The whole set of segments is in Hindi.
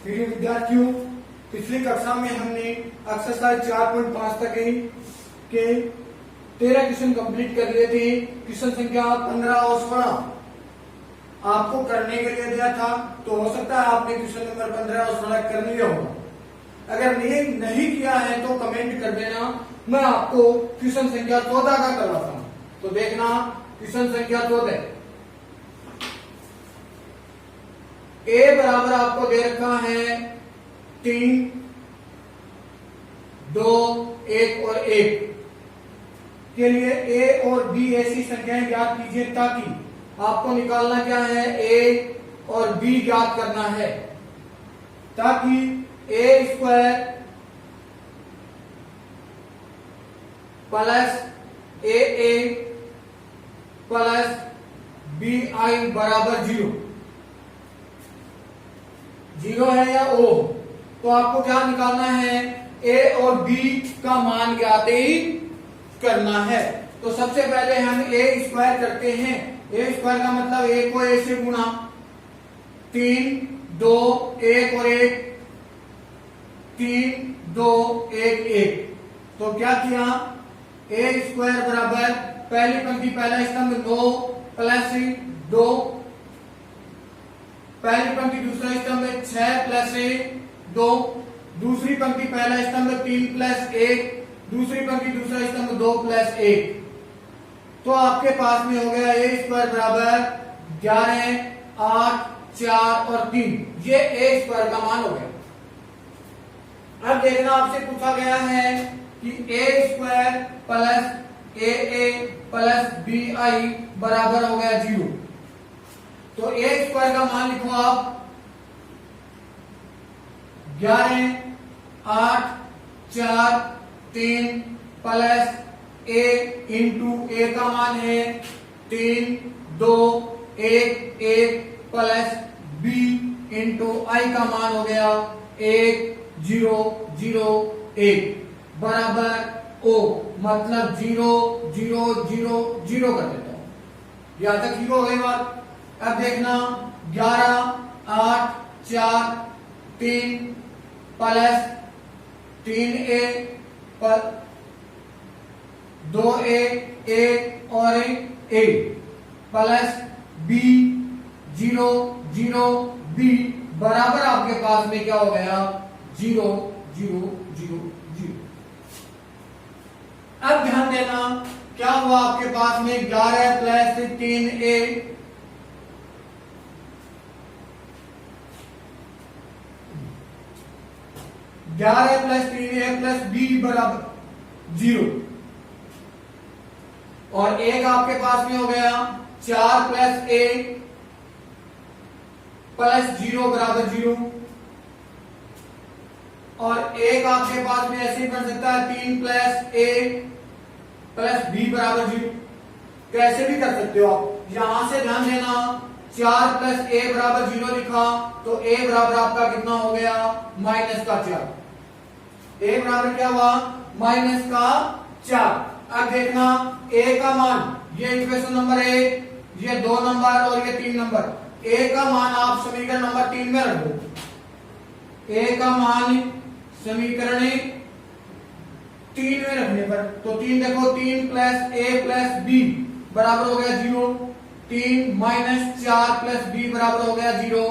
प्रिय विद्यार्थियों, पिछली कक्षा में हमने एक्सरसाइज 4.5 तक के 13 क्वेश्चन कंप्लीट कर लिए थे। क्वेश्चन संख्या 15 और 16 आपको करने के लिए दिया था, तो हो सकता है आपने क्वेश्चन नंबर 15 और 16 कर लिया होगा। अगर नहीं किया है तो कमेंट कर देना, मैं आपको क्वेश्चन संख्या 14 का करवाता हूं। तो देखना क्वेश्चन संख्या 14। ए बराबर आपको दे रखा है 3, 2, 1 और 1 के लिए ए और बी ऐसी संख्याएं ज्ञात कीजिए ताकि आपको निकालना क्या है, ए और बी ज्ञात करना है, ताकि a square plus a plus b i बराबर 0 है या ओ। तो आपको क्या निकालना है, ए और बी का मान ज्ञात ही करना है। तो सबसे पहले हम ए स्क्वायर करते हैं। ए स्क्वायर का मतलब ए को ए से गुणा, 3, 2, 1 और 1, 3, 2, 1, 1। तो क्या किया, ए स्क्वायर बराबर पहली पंक्ति पहला स्तंभ 9 प्लस 2, पहली पंक्ति दूसरा स्तंभ 6 प्लस 2, दूसरी पंक्ति पहला स्तंभ 3 प्लस 1, दूसरी पंक्ति दूसरा स्तंभ 2 प्लस 1। तो आपके पास में हो गया ए स्क्वायर बराबर 11, 8, 4 और 3। ये ए स्क्वायर का मान हो गया। अब देखना, आपसे पूछा गया है कि a square plus a plus b i बराबर हो गया 0। तो ए स्क्वायर का मान लिखो आप 11, 8, 4, 3 प्लस ए इंटू ए का मान है 3, 2, 1, 1 प्लस बी इंटू आई का मान हो गया 1, 0, 0, 1 बराबर ओ। मतलब 0, 0, 0, 0 कर देता हूं। यहां तक ठीक हो गई बात। अब देखना 11, 8, 4, 3 प्लस 3a 2a 1 और 1 प्लस b 0, 0 b बराबर आपके पास में क्या हो गया, 0, 0, 0, 0। अब ध्यान देना, क्या हुआ आपके पास में 11 plus 3a 11 plus 3a plus b बराबर 0 और 1 आपके पास में हो गया 4 प्लस a प्लस 0 बराबर 0 और 1 आपके पास में ऐसे ही बन सकता है 3 प्लस a प्लस b बराबर 0। कैसे भी कर सकते हो आप। यहां से ध्यान देना, 4 प्लस a बराबर 0 लिखा तो a बराबर आपका कितना हो गया, माइनस का 4। a बराबर क्या हुआ, माइनस का 4। अब देखना a का मान, ये इक्वेशन नंबर 1, ये 2 नंबर और ये 3 नंबर। a का मान आप समीकरण नंबर 3 में रखो। a का मान समीकरण 3 में रखने पर, तो 3 देखो, 3 प्लस a प्लस b बराबर हो गया 0, 3 माइनस 4 प्लस b बराबर हो गया 0,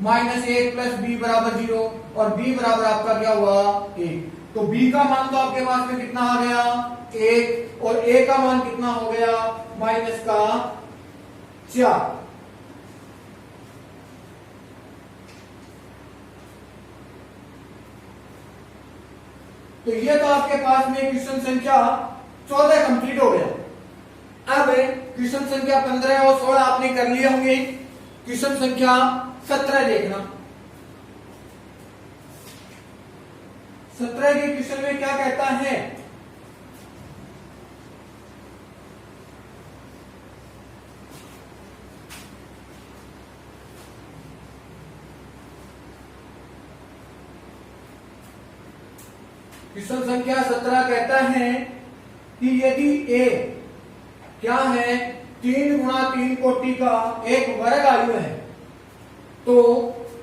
माइनस 1 प्लस b बराबर 0 और b बराबर आपका क्या हुआ, 1। तो b का मान तो आपके पास में कितना आ गया, 1 और a का मान कितना हो गया, माइनस का 4। तो ये तो आपके पास में क्वेश्चन संख्या 14 कंप्लीट हो गया। अब क्वेश्चन संख्या 15 और 16 आपने कर लिए होंगे। क्वेश्चन संख्या 17 देखना। 17 के क्वेश्चन में क्या कहता है, क्वेश्चन संख्या 17 कहता है कि यदि a क्या है, 3 गुणा 3 कोटि का एक वर्ग आयु है, तो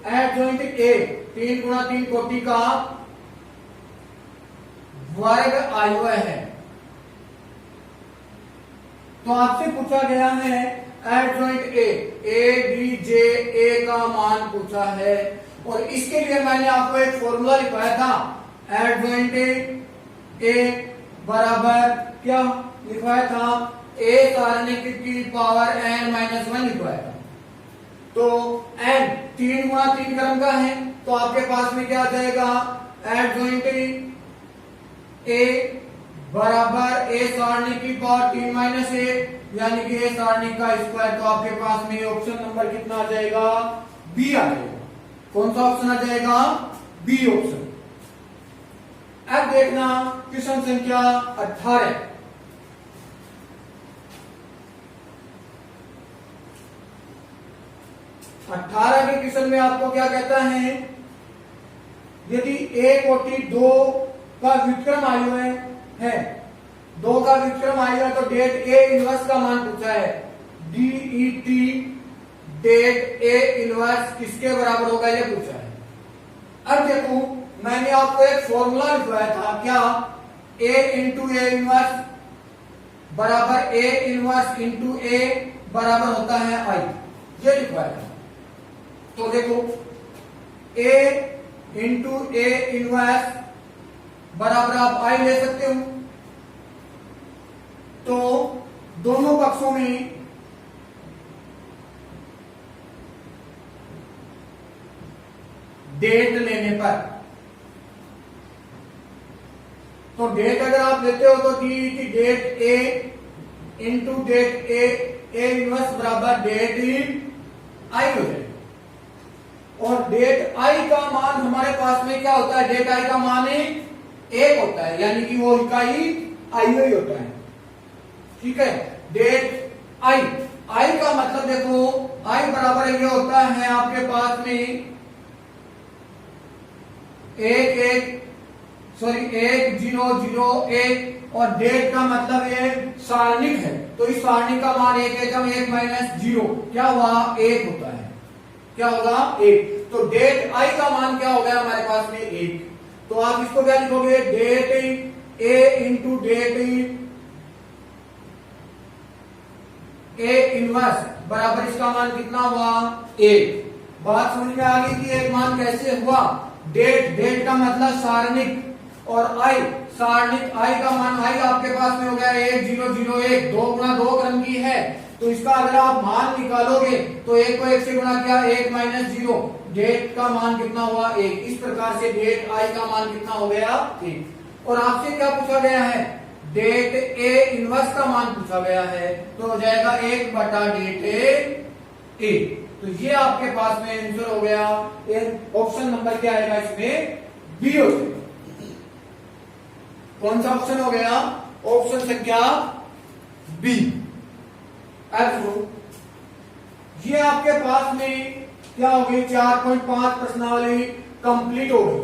एट जॉइंट ए 3 गुणा 3 कोटि का वर्ग आयु है। तो आपसे पूछा गया है एडजॉइंट ए डी जे ए का मान पूछा है, और इसके लिए मैंने आपको एक फॉर्मूला लिखवाया था। एडजॉइंट ए बराबर क्या लिखवाया था, ए सारणिक की पावर n माइनस 1 लिखवाया था। तो n 3 गुणा 3 क्रम का है, तो आपके पास में क्या आ जाएगा, एडजॉइंट ए बराबर ए सारणिक की पावर 3 माइनस 1 यानी कि ए सारणिक का स्क्वायर। तो आपके पास में ऑप्शन नंबर कितना आ जाएगा, बी आ जाएगा। कौन सा ऑप्शन आ जाएगा, बी ऑप्शन। अब देखना क्वेश्चन संख्या 18। के क्वेश्चन में आपको क्या कहता है, यदि ए कोटि 2 का व्युत्क्रम आयु है 2 का व्युत्क्रम आयु है, तो डेट ए इनवर्स का मान पूछा है। डीईटी डेट ए इनवर्स किसके बराबर होगा, ये पूछा है। अब देखो मैंने आपको एक फॉर्मूला लिखवाया था, क्या, ए इंटू ए इनवर्स बराबर ए इनवर्स इंटू ए बराबर होता है आई, ये लिखवाया था। तो देखो a इंटू ए इनवर्स बराबर आप आई ले सकते हो। तो दोनों पक्षों में डेट लेने पर, तो डेट अगर आप लेते हो तो डी की det A into det A inverse बराबर डेट आई हो जाएगा। और डेट आई का मान हमारे पास में क्या होता है, डेट आई का मान 1 होता है, यानी कि वो इकाई आई ही होता है। ठीक है, डेट आई का मतलब देखो आई बराबर ये होता है आपके पास में 1 और डेट का मतलब ये सारणिक है, तो इस सारणिक का मान 1 माइनस 0 क्या हुआ, 1 होता है। क्या होगा, 1। तो डेट आई का मान क्या हो गया हमारे पास में 1। तो आप इसको क्या लिखोगे, det A into det A inverse बराबर इसका मान कितना हुआ, 1। बात समझ में आ गई कि एक मान कैसे हुआ। डेट का मतलब सारणिक और आई सारणिक, आई का मान आई आपके पास में हो गया 1001, 2 गुणा 2 क्रम की है, तो इसका अगर आप मान निकालोगे तो 1 को 1 से गुणा किया 1 माइनस 0, डेट का मान कितना हुआ, 1। इस प्रकार से डेट आई का मान कितना हो गया, 1। और आपसे क्या पूछा गया है, डेट ए इनवर्स का मान पूछा गया है, तो हो जाएगा 1 बटा डेट ए। तो ये आपके पास में आंसर हो गया। ऑप्शन नंबर क्या आएगा इसमें, बी हो जाएगा। कौन सा ऑप्शन हो गया, ऑप्शन संख्या बी। अब ये आपके पास में क्या हो गई, 4.5 प्रश्नावली कंप्लीट हो गई।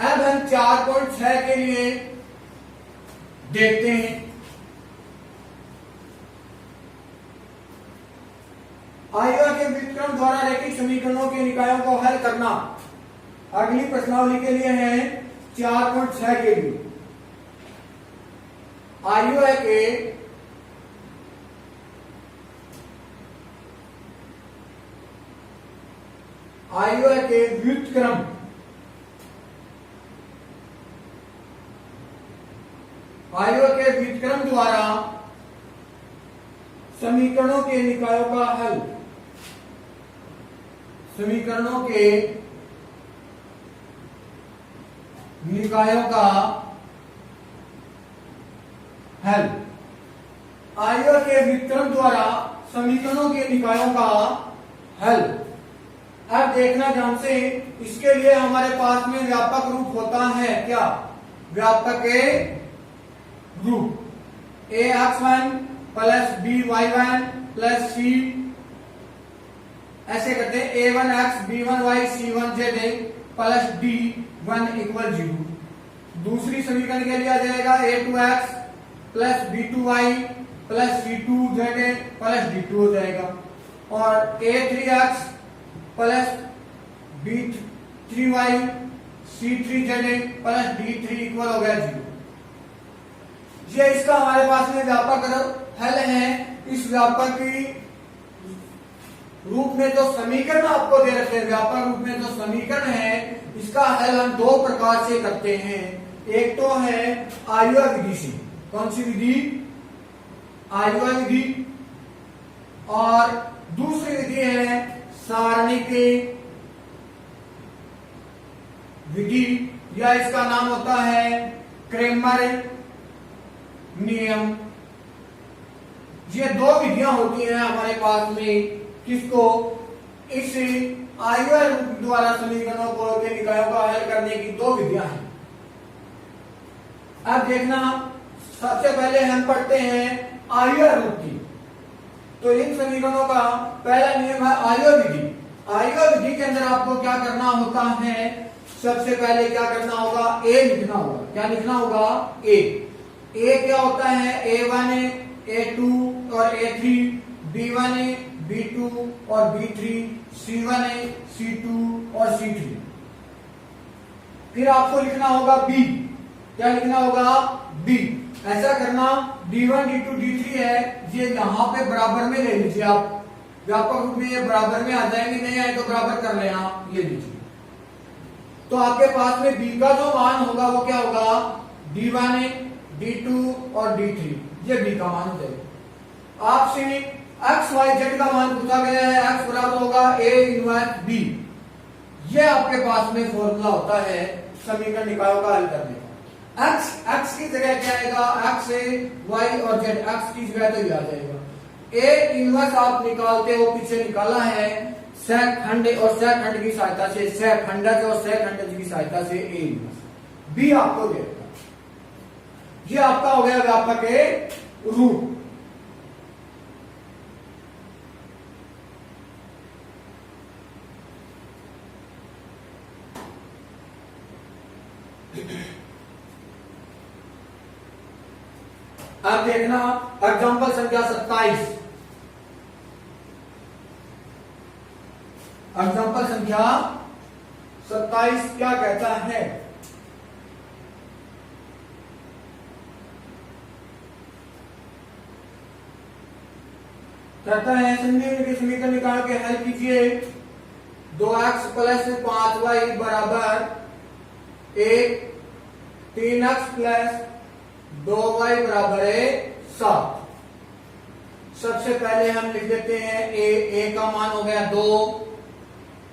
अब हम 4.6 के लिए देखते हैं। आयु के व्युत्क्रम द्वारा रैखिक समीकरणों के निकायों को हल करना। अगली प्रश्नावली के लिए है 4.6 के लिए। आयु के व्युत्क्रम द्वारा समीकरणों के निकायों का हल। समीकरणों के निकायों का हल। आयु के व्युत्क्रम द्वारा समीकरणों के निकायों का हल। अब देखना ध्यान से, इसके लिए हमारे पास में व्यापक रूप होता है, क्या, व्यापक रूप ax1 plus by1 plus c, ऐसे करते हैं a1x b1y c1z plus d1 equal 0। दूसरी समीकरण के लिए आ जाएगा a2x plus b2y plus c2z plus d2 हो जाएगा, और a3x plus 3y C3z plus D3 equal हो गया 0। ये इसका हमारे पास में व्यापक हल है। इस व्यापक की रूप में जो समीकरण आपको दे रखे हैं, व्यापक रूप में जो समीकरण है, इसका हल हम दो प्रकार से करते हैं। एक तो है आयुआ विधि से। कौन सी विधि? आयुआ विधि। और दूसरी विधि है सारणिक विधि, या इसका नाम होता है क्रेमर नियम। ये दो विधियां होती हैं हमारे पास में, किसको? इस आयुआ द्वारा समीकरणों को के निकायों का हल करने की दो विधियां हैं। अब देखना, सबसे पहले हम पढ़ते हैं आयुआ रूप की। तो इन समीकरणों का पहला नियम है आयुआ विधि। आयुआ विधि के अंदर आपको क्या करना होता है? सबसे पहले क्या करना होगा? ए लिखना होगा। क्या लिखना होगा? ए। ए क्या होता है? A1 A2 और A3, B1 B2 और B3, C1 C2 और C3। फिर आपको लिखना होगा B। क्या लिखना होगा? B। ऐसा करना, D1 D2 D3 है, ये यहां पे बराबर में ले लीजिए आप। व्यापक रूप में ये बराबर में आ जाएंगे, नहीं आए तो बराबर कर लेना, ये लीजिए। तो आपके पास में B का जो मान होगा वो क्या होगा? D1 D2 और D3, ये B का मान हो जाएगा। आपसे x y z का मान पूछा गया है, x बराबर होगा A इनवर्स B। ये आपके पास में फॉर्मूला होता है समीकरण निकायों का हल करने का। x की जगह क्या आएगा? x y और z, x की जगह तो ये आ जाएगा। A इनवर्स आप निकालते हो, पीछे निकाला है सहखंड और सहखंड की सहायता से, सहखंडज और सहखंडज की सहायता से A इनवर्स। B आपको देगा। ये आपका हो गया व्यापक रूप। अब देखना एग्जाम्पल संख्या 27। एग्जाम्पल संख्या 27 क्या कहता है? कहता है संयुक्त के समीकरण निकाल के हल कीजिए। 2x प्लस 5y बराबर 1, 3x प्लस 2y बराबर 7। सबसे पहले हम लिख देते हैं a का मान हो गया 2,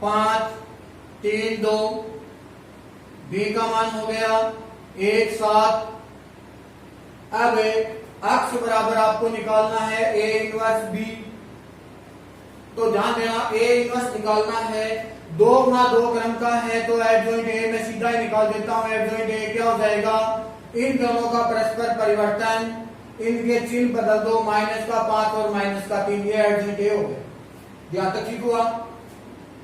5, 3, 2। b का मान हो गया 1, 7। अब x बराबर आपको निकालना है a इनवर्स b। तो ध्यान देना, a इनवर्स निकालना है, 2 गुना 2 क्रम का है, तो एडजॉइंट a मैं सीधा ही निकाल देता हूं। एडजॉइंट a क्या हो जाएगा? इन दोनों का परस्पर परिवर्तन, इनके चिन्ह बदल दो, माइनस का 5 और माइनस का 3, ये एडजॉइंट a हो गया। यहां तक ठीक हुआ।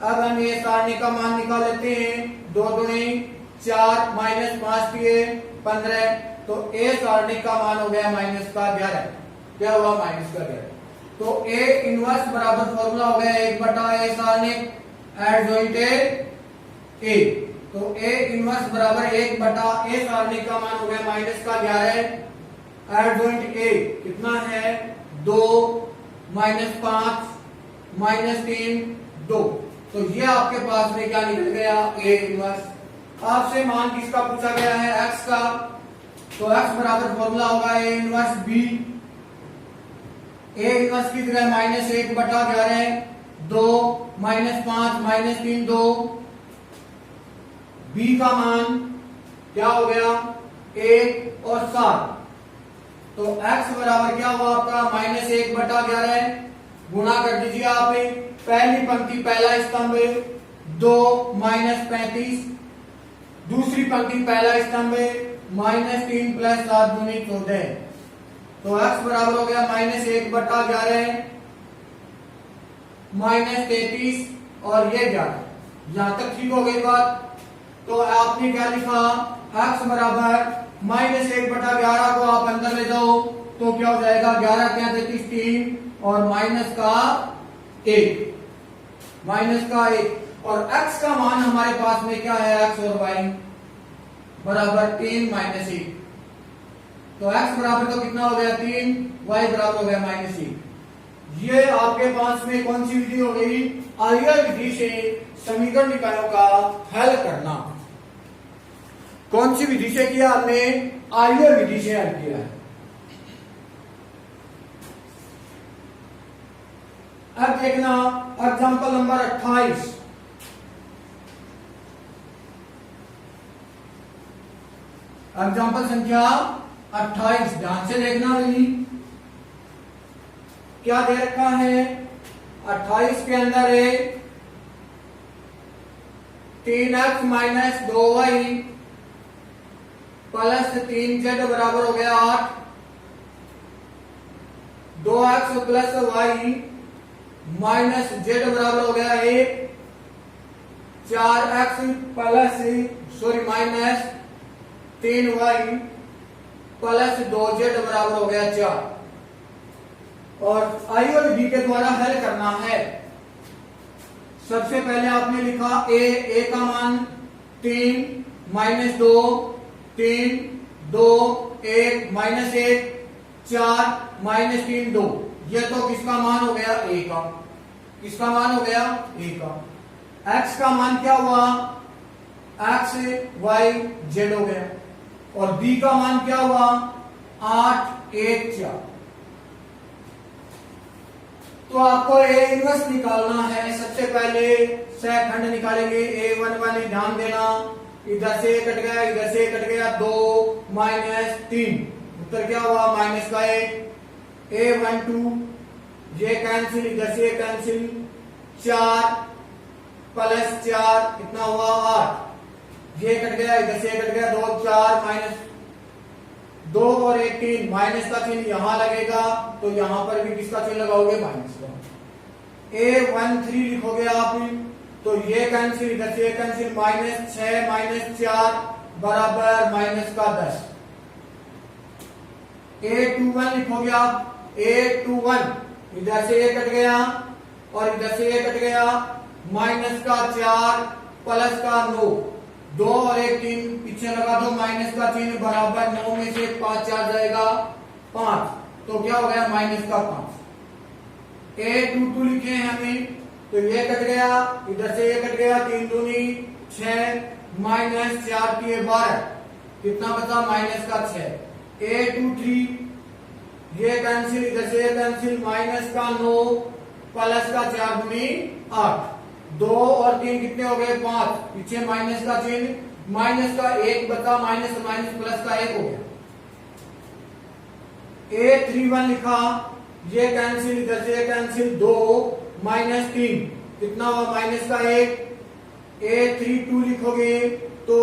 अब हम ये सारणी का मान निकाल लेते हैं। 2 दूनी 4, माइनस 5 किए 15, तो a सारणी का मान हो गया माइनस का 11। क्या हुआ? माइनस का 11। तो a इनवर्स बराबर फॉर्मूला हो गया 1/a सारणी एडजॉइंट a। तो a इनवर्स बराबर 1/a सारणी का मान हो गया माइनस का 11। एडजॉइंट a कितना है? 2, माइनस 5, माइनस 3, 2। तो ये आपके पास में क्या निकल गया? a inverse. आपसे मान किसका पूछा गया है? x का। तो x बराबर फॉर्मूला होगा a inverse b। a inverse की जगह माइनस 1/11, 2, माइनस 5, माइनस 3, 2। b का मान क्या हो गया? 1 और 7। तो x बराबर क्या हुआ आपका? माइनस 1/11। गुणा कर दीजिए आप। पहली पंक्ति पहला स्तंभ 2 माइनस 35, दूसरी पंक्ति पहला स्तंभ माइनस 3 प्लस 7 दूनी 14। तो x बराबर हो गया माइनस 1/11, माइनस 33 और ये 11। यहां तक ठीक हो गई बात। तो आपने क्या लिखा? x बराबर माइनस 1/11 को आप अंदर ले जाओ तो क्या हो जाएगा? 11 क्या 33 3 और माइनस का 1, माइनस का 1। और x का मान हमारे पास में क्या है, x और y बराबर 3 माइनस 1। तो x बराबर तो कितना हो गया 3, y बराबर हो गया -1। ये आपके पास में कौन सी विधि हो गई, आर्यर विधि से समीकरण निकायों का हल करना। कौन सी विधि से किया हमने, आर्यर विधि से हल किया है। अब देखना एग्जांपल नंबर 28। एग्जांपल संख्या 28 ध्यान से देखना भाई, क्या दे रखा है। 28 के अंदर है 3x minus 2y plus 3z बराबर हो गया 8, 2x plus y minus z बराबर हो गया 1, 4x plus minus 3y plus 2z बराबर हो गया 4। और आई और बी के द्वारा हल करना है। सबसे पहले आपने लिखा ए का मान 3 माइनस 2 3 2 1 माइनस 1 4 माइनस 3 2। ये तो किसका मान हो गया, ए का। किसका मान हो गया, ए का। एक्स का मान क्या हुआ, एक्स वाई जेड हो गया। और बी का मान क्या हुआ, 8 1 4। तो आपको ए इनवर्स निकालना है। सबसे पहले सहखंड निकालेंगे a1 1, ध्यान देना इधर से कट गया इधर से कट गया 2 माइनस 3, उत्तर क्या हुआ माइनस का 1। a1 2 ये कैंसिल इधर से कैंसिल, 4 प्लस 4 कितना हुआ 8, ये कट गया इधर से कट गया 2 4 माइनस 2 और 1 3, माइनस का चिन्ह यहां लगेगा तो यहां पर भी किसका चिन्ह लगाओगे, माइनस का। a1 3 लिखोगे आप तो ये कैंसिल इधर से कैंसिल, माइनस 6 माइनस 4 बराबर माइनस का 10। a21 लिखोगे आप, a21 इधर से ये कट गया और इधर से ये कट गया, माइनस का 4 प्लस का 9, 2 और 1 3 पीछे लगा दो, माइनस का चिन्ह बराबर 9 में से 5 4 जाएगा 5, तो क्या हो गया माइनस का 5। a22 लिखे हैं हमें तो ये कट गया इधर से ये कट गया, 3 दूनी 6 माइनस 4 की 12, कितना बचा माइनस का 6। a23 ये कैंसिल इधर से ये कैंसिल, माइनस का 9 प्लस का 4 दूनी 8, 2 और 3 कितने हो गए 5, पीछे माइनस का चिन्ह, माइनस का 1 बचा, माइनस माइनस प्लस का 1 हो गया। a31 लिखा, ये कैंसिल इधर से कैंसिल, 2 माइनस 3 कितना हुआ माइनस का 1। a32 लिखोगे तो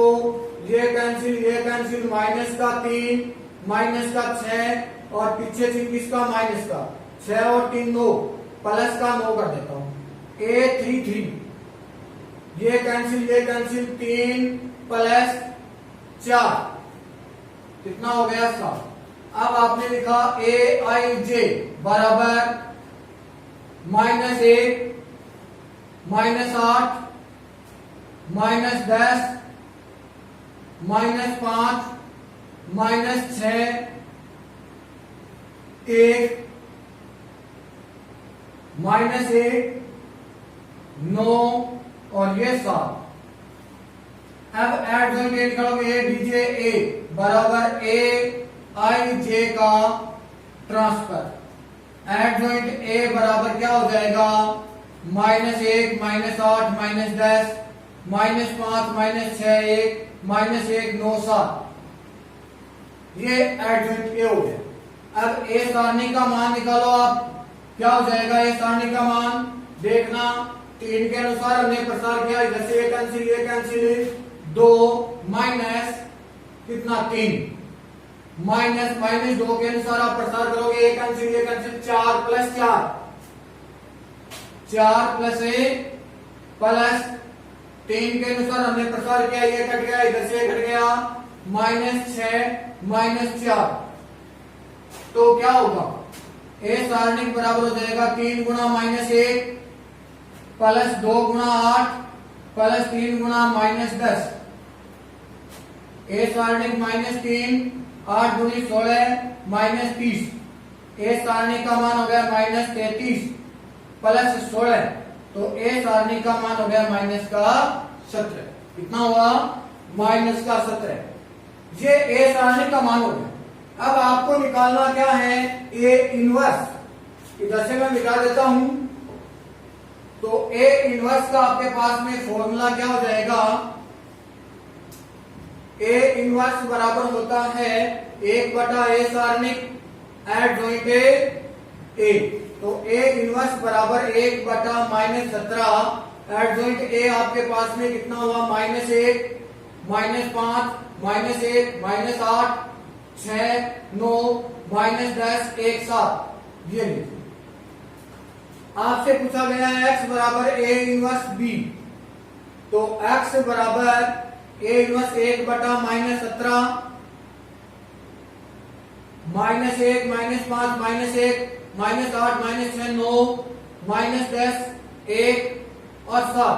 ये कैंसिल माइनस का 3 माइनस का 6 और पीछे चिन्ह किसका माइनस का, 6 और 3 9 प्लस का 9 कर देता हूं। a33 ये कैंसिल 3 प्लस 4 कितना हो गया 7। अब आपने लिखा aij बराबर minus 1 minus 8 minus 10 minus 5 minus 6 1 minus 1 9 और ये 7। अब एड जॉइंट करोगे ए डीजे ए बराबर ए आई जे का ट्रांसफर, एड जॉइंट ए बराबर क्या हो जाएगा minus 1 minus 8 minus 10 minus 5 minus 6 1 minus 1 9 7, ये एड जॉइंट ए हो गया। अब ए सारणी का मान निकालो आप, क्या हो जाएगा ए सारणी का मान, देखना 3 के अनुसार हमने प्रसार किया, इधर से ये कैंसिल 2 माइनस कितना 3 माइनस माइनस 2 के अनुसार आप प्रसार करोगे, ये कैंसिल 4 प्लस 4 प्लस 1 प्लस 3 के अनुसार हमने प्रसार किया, ये कट गया इधर से कट गया, माइनस 6 माइनस 4, तो क्या होगा ए सारणी बराबर हो जाएगा 3 गुणा माइनस 1 प्लस 2 गुणा 8 प्लस 3 गुणा -10, ए सारणिक -3, 8 दूनी 16 -30, ए सारणिक का मान हो गया -33 प्लस 16, तो ए सारणिक का मान हो गया -17। कितना हुआ? -17। ये ए सारणिक का मान हो गया। अब आपको निकालना क्या है? A inverse. इधर से मैं मिटा देता हूं। तो ए इनवर्स का आपके पास में फॉर्मूला क्या हो जाएगा? ए इनवर्स बराबर होता है 1/a सारणिक एट जॉइंट ए। तो ए इनवर्स बराबर 1/-17 एट जॉइंट ए आपके पास में कितना हुआ? -1, -5, -1, -8, 6, 9, -10, 1, 7। ये लीजिए, आपसे पूछा गया है x बराबर a इनवर्स b। तो x बराबर a इनवर्स 1/-17 -1, -5, -1, -8, -6, 9, -10, 1 और 7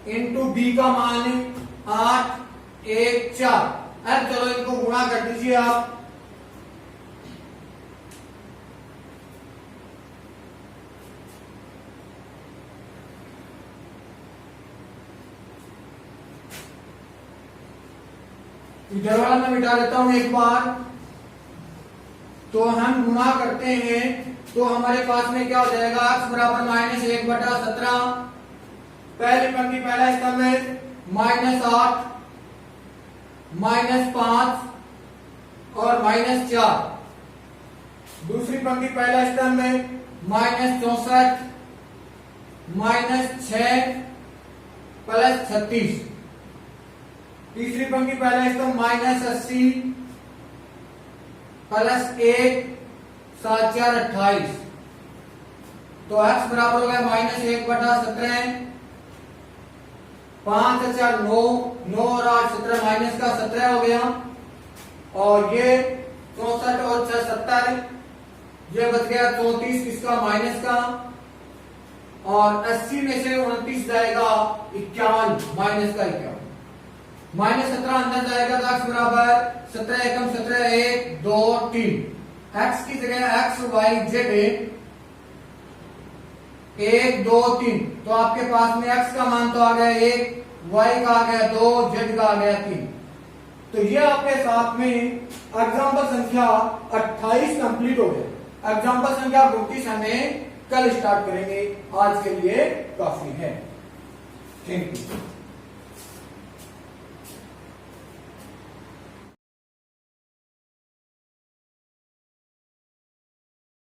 इंटू b का मान 8, 1, 4। अब चलो इनको गुणा कर दीजिए आप। इधर वाला मैं मिटा देता हूं एक बार। तो हम गुणा करते हैं तो हमारे पास में क्या हो जाएगा? x बराबर -1/17, पहली पंक्ति पहला स्तंभ में -8, -5 और -4, दूसरी पंक्ति पहला स्तंभ में -64, -6 प्लस 36, तीसरी पंक्ति पहला स्तंभ -80 प्लस 1, 7, 4, 28। तो x बराबर हो गया -1/17, 5, 4, 9, 9 और 8, 17, माइनस का 17 हो गया। और ये 64 और 6, 70, ये बच गया 34 किसका? माइनस का। और 80 में से 29 जाएगा 51, माइनस का 51, -17 अंदर जाएगा। तो x बराबर 17 एकम 17, 1, 2, 3। x की जगह x, y, z 1, 2, 3। तो आपके पास में x का मान तो आ गया 1, y का आ गया 2, z का आ गया 3। तो ये आपके साथ में एग्जाम्पल संख्या 28 कंप्लीट हो गया। एग्जाम्पल संख्या 29 हमें कल स्टार्ट करेंगे। आज के लिए काफी है। Thank you.